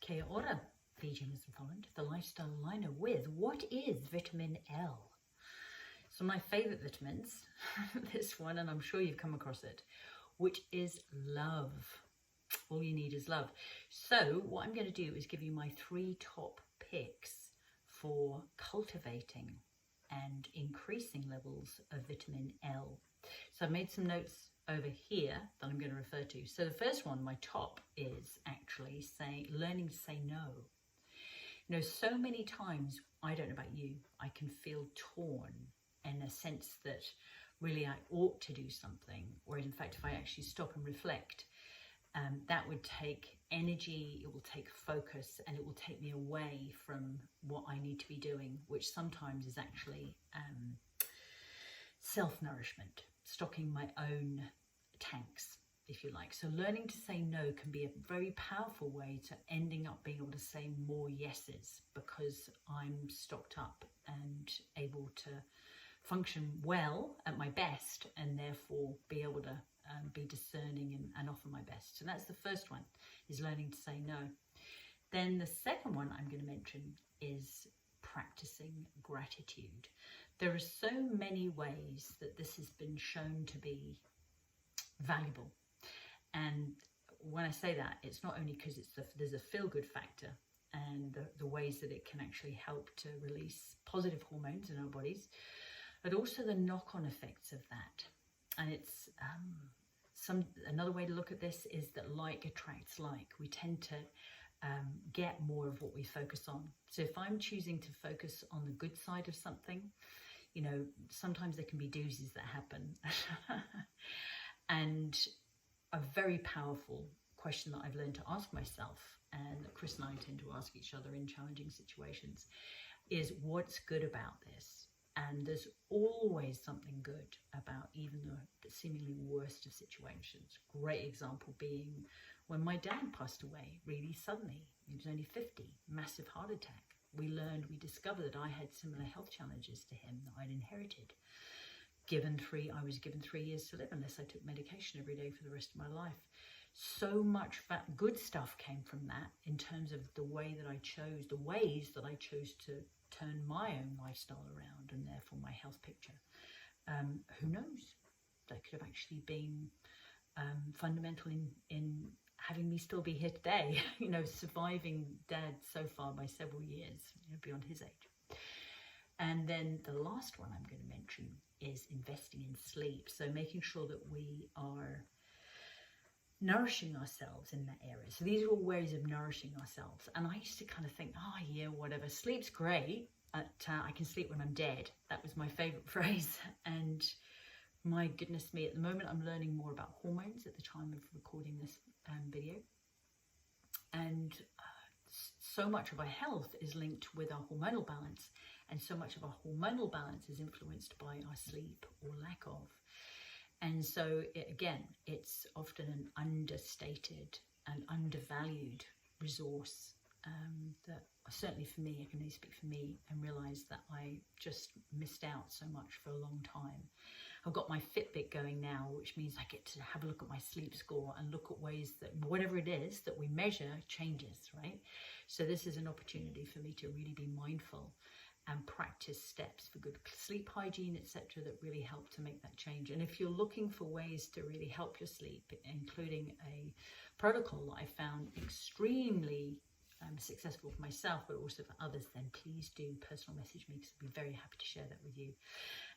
Kia ora, the Jamieson-Folland, the lifestyle liner with what is vitamin L? So my favourite vitamins, this one, and I'm sure you've come across it, which is love. All you need is love. So what I'm going to do is give you my 3 top picks for cultivating and increasing levels of vitamin L. So I've made some notes over here that I'm going to refer to. So the first one, my top, is actually learning to say no. You know, so many times, I don't know about you, I can feel torn in a sense that really I ought to do something, or in fact, if I actually stop and reflect, that would take energy, it will take focus, and it will take me away from what I need to be doing, which sometimes is actually self-nourishment, stocking my own tanks, if you like. So learning to say no can be a very powerful way to ending up being able to say more yeses, because I'm stocked up and able to function well at my best, and therefore be able to be discerning and offer my best. So that's the first one, is learning to say no. Then the second one I'm going to mention is practicing gratitude. There are so many ways that this has been shown to be valuable. And when I say that, it's not only because there's a feel-good factor and the ways that it can actually help to release positive hormones in our bodies, but also the knock-on effects of that. And it's another way to look at this is that like attracts like. We tend to get more of what we focus on. So if I'm choosing to focus on the good side of something, you know, sometimes there can be doozies that happen. And a very powerful question that I've learned to ask myself, and that Chris and I tend to ask each other in challenging situations, is what's good about this? And there's always something good about even the seemingly worst of situations. Great example being when my dad passed away really suddenly. He was only 50, massive heart attack. We discovered that I had similar health challenges to him that I'd inherited. I was given 3 years to live unless I took medication every day for the rest of my life. So much good stuff came from that in terms of the ways that I chose to turn my own lifestyle around, and therefore my health picture. Who knows? That could have actually been fundamental in having me still be here today, you know, surviving Dad so far by several years, you know, beyond his age. And then the last one I'm going to mention is investing in sleep. So making sure that we are nourishing ourselves in that area. So these are all ways of nourishing ourselves. And I used to kind of think, oh yeah, whatever, sleep's great. I can sleep when I'm dead. That was my favorite phrase. And my goodness me, at the moment I'm learning more about hormones at the time of recording this video. And so much of our health is linked with our hormonal balance, and so much of our hormonal balance is influenced by our sleep or lack of. And so it's often an understated and undervalued resource that certainly for me, I can only speak for me, and realise that I just missed out so much for a long time. I've got my Fitbit going now, which means I get to have a look at my sleep score and look at ways that whatever it is that we measure changes, right? So this is an opportunity for me to really be mindful and practice steps for good sleep hygiene, etc., that really help to make that change. And if you're looking for ways to really help your sleep, including a protocol that I found extremely successful for myself, but also for others, then please do personal message me, because I'd be very happy to share that with you.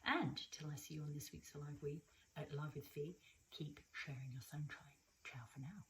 And till I see you on this week's Live with Fee, keep sharing your sunshine. Ciao for now.